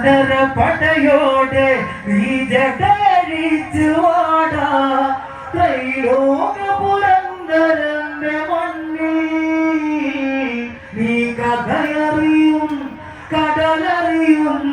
വാനര പടയോടെ നീ ജടയടിച്ചു വാടാ ത്രൈലോക പുരന്തരന്റെ മണ്ണിൽ നീ കഥയറിയും കടലറിയും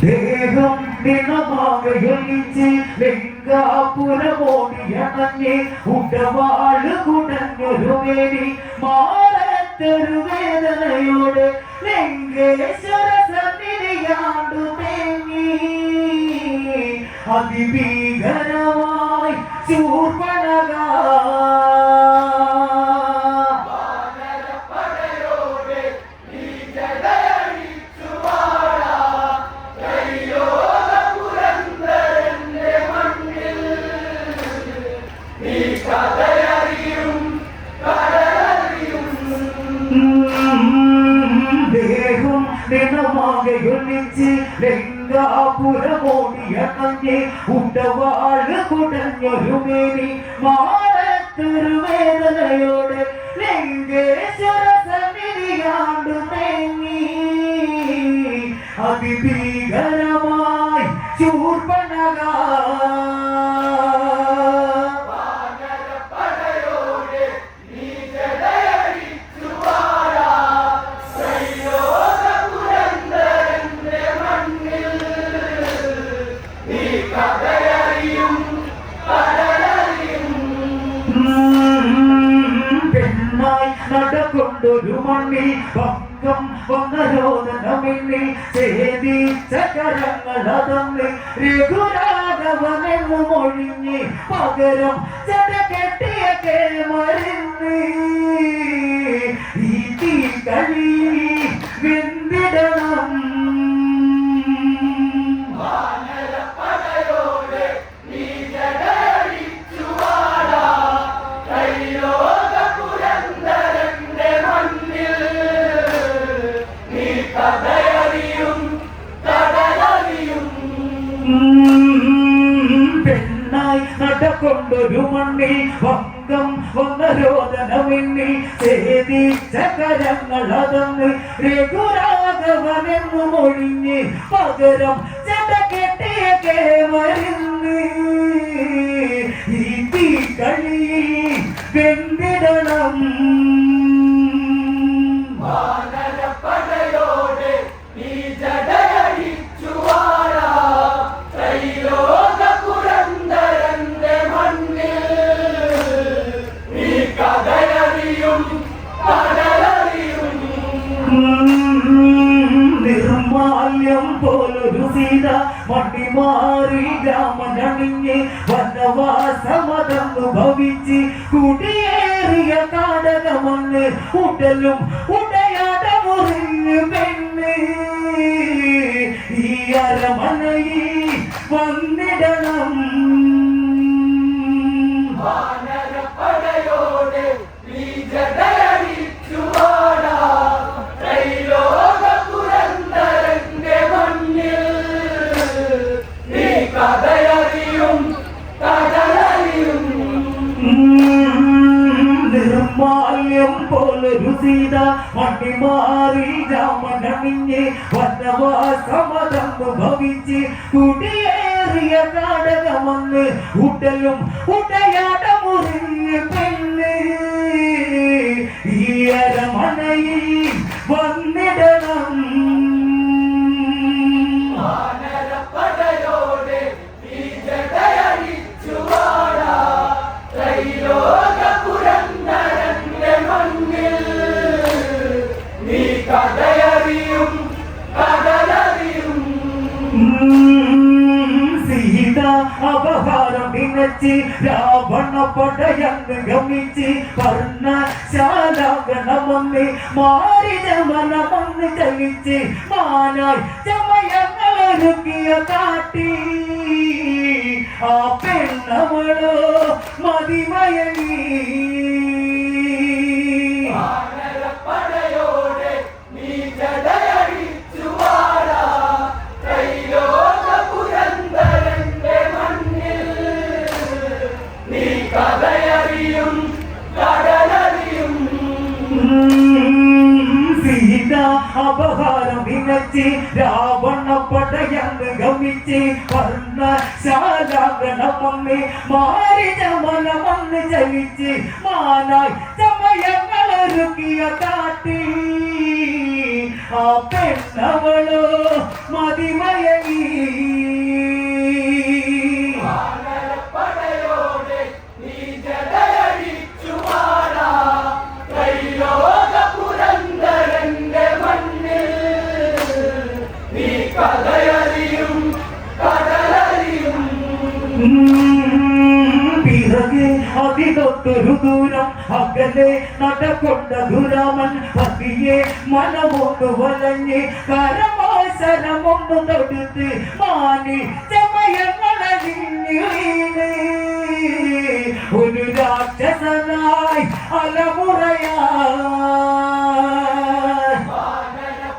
ദേഹം ദിനമാകയൊലിച്ച് ലിംഗാപുരമോടിയണഞ്ഞ് ഉടവാള് കുടഞ്ഞൊരുമേനി മാറത്തൊരു വേദനയോട് ലിംഗേശ്വര സന്നിധിയാണ്ടു തേങ്ങി അതിഭീകരമായി ശൂർപ്പണക ദിനമാകയൊലിച്ച് ലിംഗാപുരമോടിയണഞ്ഞ് ഉടവാള് കുടഞ്ഞൊരുമേനി മാറത്തൊരു വേദനയോടെ ലിംഗേശ്വര സന്നിധിയാണ്ടു തേങ്ങി അതിഭീകരമായി ശൂർപ്പണക നടക്കൊണ്ടൊരു മണ്ണിൽ ഭംഗം വന്നരോധനമിന്നിൽ ഛേദിച്ച കരങ്ങളതന്ന് രഘുരാഘവനെന്നു മൊഴിഞ്ഞ് പകരം ചടകെട്ടിയ കേമരുന്ന് ഈ തീ കളി വെന്തിടണം നടക്കൊണ്ടൊരു മണ്ണിൽ ഭംഗം വന്നരോധനമിന്നിൽ ഛേദിച്ച കരങ്ങളതന്ന് രഘുരാഘവനെന്നു മൊഴിഞ്ഞ് പകരം ചടകെട്ടിയ കേമരുന്ന് ഈ തീ കളി വെന്തിടണം നിർമാല്യം പോലൊരു സീത മട്ടിമാറി രാമനണിഞ്ഞ് വനവാസമതന്നു ഭവിച്ച് കുടിയേറിയ കാടകമണ്ണ് ഉടലും ഉടയാടമുറിഞ്ഞു പെണ്ണ് ഈ അരമനയിൽ വന്നിടണം നിർമാല്യം പോലൊരു സീത മട്ടിമാറി രാമനണിഞ്ഞ് വനവാസമതന്നു ഭവിച്ച് കുടിയേറിയ കാടകമന്ന് ഉടലും ഉടയാടമുറിഞ്ഞ് പെണ്ണ് ഈ അരമനയിൽ വന്നിടണം സീത അപഹാരം നിനച്ച് രാവണ പടയങ്ങ് ഗമിച്ച് വർണ്ണശാലാഗണമെന്ന് മാരിജമനമൊന്ന് ചലിച്ച് മാനായി ചമയങ്ങളൊരുക്കിയ കാട്ടി ആ പെണ്ണവളോ മതിമയങ്ങി പടയോടെ നീ ജടയടിച്ചു വാടാ ത്രൈലോക പുരന്തരന്റെ മണ്ണിൽ നീ കഥയറിയും കടലറിയും സീത അപഹാരം വിനച്ച് രാവണ പടയന്ന് ഗമിച്ച് വർണ്ണശാലാങ്കണമൊന്ന് മാരിജമലമൊന്ന് ചലിച്ച് മാനായി ചമയങ്ങളൊരുക്കിയ കാട്ടി ആ പെണ്ണവളോ മതിമയങ്ങി പടയോടെ നീ ജടയടിച്ചു വാടാ ത്രൈലോക പുരന്തരന്റെ മണ്ണിൽ നീ കഥയറിയും കടലറിയും പിറകെ അതിതൊട്ടൊരു ദൂരം അകലെ നടക്കൊണ്ട ദുരാമൻ പതിയെ മനമൊന്നു വലഞ്ഞ് കരമാസരമൊന്നു തൊടുത്ത് മാനി ചമയങ്ങളറിഞ്ഞ് ഒരു രാക്ഷസനായി അലമുറയാ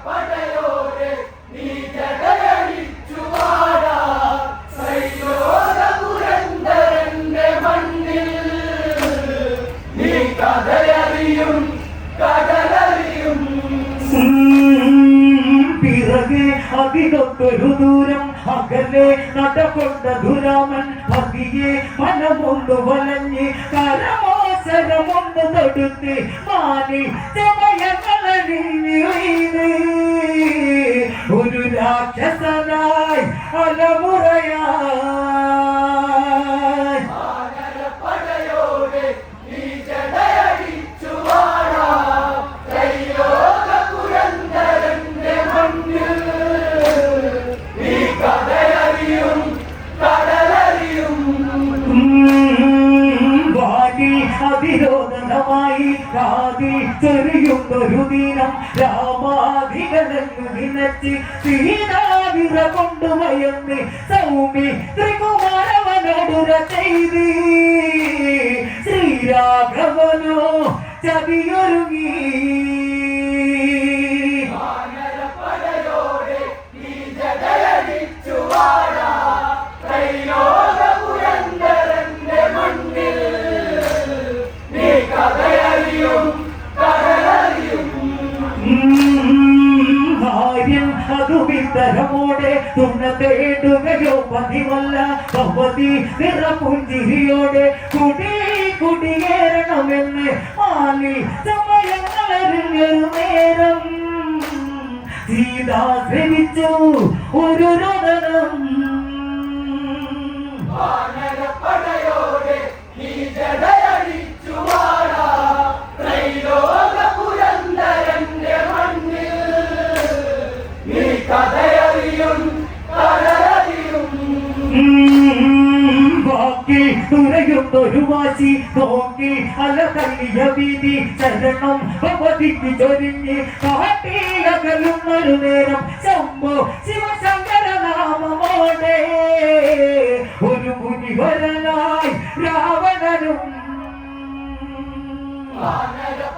പടയോടെ നീ ജടയടിച്ചു വാടാ ത്രൈലോക പുരന്തരന്റെ മണ്ണിൽ നീ കഥയറിയും കടലറിയും പിറകെ അതിനൊത്തൊരു ദൂരം അകലെ നടക്കൊണ്ട ദുരാമൻ പതിയെ മനമൊന്നു വലഞ്ഞ് കരമാസരമൊന്നു തൊടുത്ത് മാനി ചമയങ്ങളറിഞ്ഞ് ഒരു രാക്ഷസനായി അലമുറയായി പടയോടെ നീ ജടയടിച്ചു വാടാ ത്രൈലോക പുരന്തരന്റെ മണ്ണിൽ നീ കഥയറിയും കടലറിയും വാടി അതിരോധനമായി കാതി ചെറിയുന്നൊരു ദിനം രാമാധികളെന്നു നിനച്ച് സീതാവിറ കൊണ്ടുമയന്ന് സൗമി ത്രികുമാരവനോടുര ചെയ്തി ശ്രീരാഘവനോ ചതിയൊരുങ്ങി പടയോടെ നീ ജടയടിച്ചു വാടാ ത്രൈലോക പുരന്തരന്റെ മണ്ണിൽ നീ കഥയറിയും കടലറിയും ഭാര്യം അതു വിത്തരമോടെ തുണ തേടുകയോ പതിവല്ല ഭവതി നിറപുഞ്ചിരിയോടെ കുടിയേറണമെന്ന് മാലി സമയങ്ങളറിഞ്ഞൊരു നേരം സീതാ ശ്രമിച്ചു ഒരു രോദനം പടയോടെ നീ ജടയടിച്ചു വാടാ ത്രൈലോക പുരന്തരന്റെ മണ്ണിൽ നീ കഥയറിയും കടലറിയും ബാക്കി തുറയുന്നൊരു വാശി നോക്കി അല തള്ളിയ വീതി ചരണം ഭവതിക്ക് ചൊരിഞ്ഞ് കാട്ടിയകലുന്നൊരു നേരം ശംഭോ ശിവശങ്കര നാമമോടെ ഒരു മുനിവരനായി രാവണനും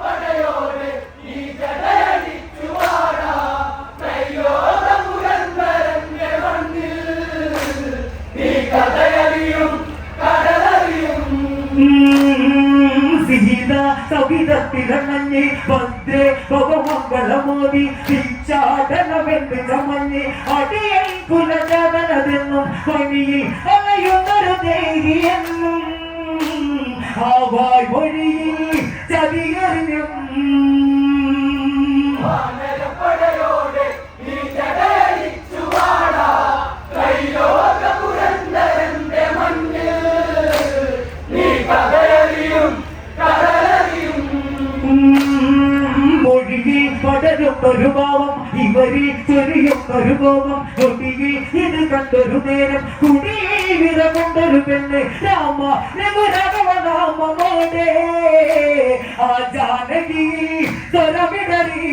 പടയോടെ നീ ജടയടിച്ചു വാടാ ത്രൈലോക പുരന്തരന്റെ മണ്ണിൽ നീ കഥയറിയും കടലറിയും സീത സവിധത്തിലണഞ്ഞ് ഭദ്രേ ഭവമംഗളമോദി ഭിക്ഷാടനമെന്ന് ചമഞ്ഞ് അടിയൻ കുലജാതനതെന്നും പണിയിൽ അലയുന്നൊരു ദേഹിയെന്നും ആ വായ്മൊഴിയിൽ ചതിയറിഞ്ഞും പടയോടെ നീ ജടയടിച്ചു വാടാ ത്രൈലോക പുരന്തരന്റെ മണ്ണിൽ നീ കഥയറിയും കടലറിയും മൊഴിയിൽ പടരുന്നൊരു ഭാവം ഇവരിൽ ചൊരിയുന്നൊരു കോപം ഒടിയിൽ ഇത് കണ്ടൊരു നേരം കുടിയിൽ വിറകൊണ്ടൊരു പെണ്ണ് രാമ രഘുരാഘവനാമമോടെ ആ ജാനകി സ്വരമിടറി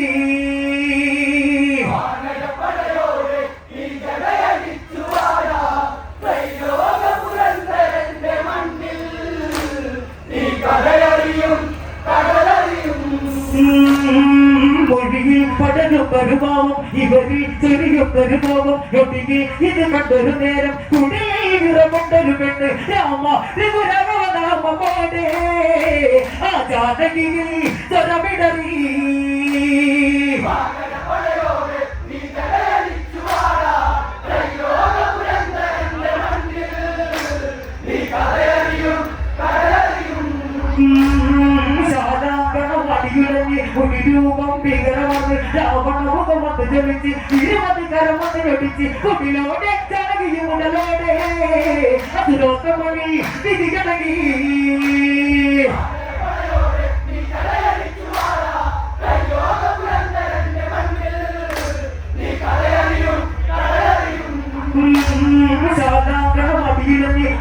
പടയോടെ നീ ജടയടിച്ചു വാടാ ത്രൈലോക പുരന്തരന്റെ ഒടിയിൽ പടരുന്നൊരു ഭാവം ഇവരിൽ ചൊരിയുന്നൊരു ഭാവം ഒടിയിൽ ഇത് കണ്ടൊരു നേരം കുടിയേറമുണ്ടൊരു പെണ്ണ് രാമ രഘുരാമനാമോടെ ആ ജാനകിയിൽ സ്വരമിടറി ഒരു രൂപം ഭീകരമാണ് രാവണമുഖം വന്ന് ജപിച്ച് 20 കരം വന്ന് വെടിച്ച് കുട്ടിലോടെ ജനകിയും ഉടലോടെ അതിലോത്തമണി വിധി കടകി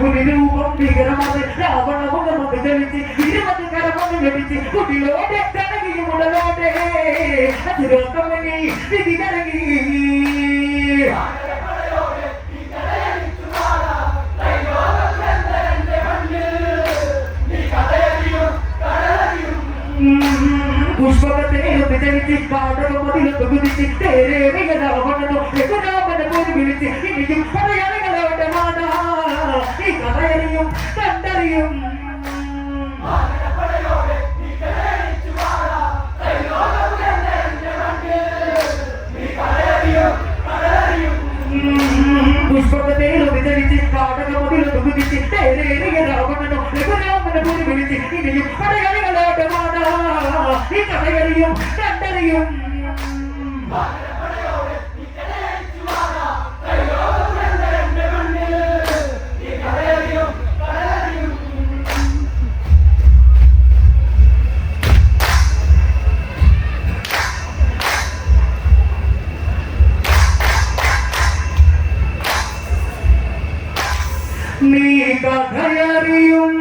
ഒരു രൂപം ഭീകരമാണ് രാവണമുഖം വന്ന് ജപിച്ച് 20 കരം വന്ന് വെടിച്ച് കുട്ടിലോടെ ജനകിയും ഉടലോടെ അതിലോത്തമണി വിധി കടകി പുഷ്പകത്തെ വിചരിച്ച് പാടകമതിലൊക്കെ കുതിച്ച് തേരേറിയതാവണോ രഘുരാമനെ പോലും വിളിച്ച് ഇനിയും പറയാനുകളവന്റെ മാതാ ഈ കഥയറിയും കണ്ടറിയും പുഷ്പകത്തെ വിചരിച്ച് പാടകമതിലൊക്കെ കുതിച്ച് തേരേറിയതാവണോ രഘുരാമനെ പോലും വിളിച്ച് ഇനിയും പറയാനുകളവന്റെ മാതാ ഈ കഥയറിയും കണ്ടറിയും നീ കഥയറിയും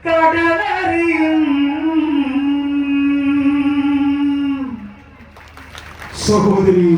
കടലറിയും സഹോദരി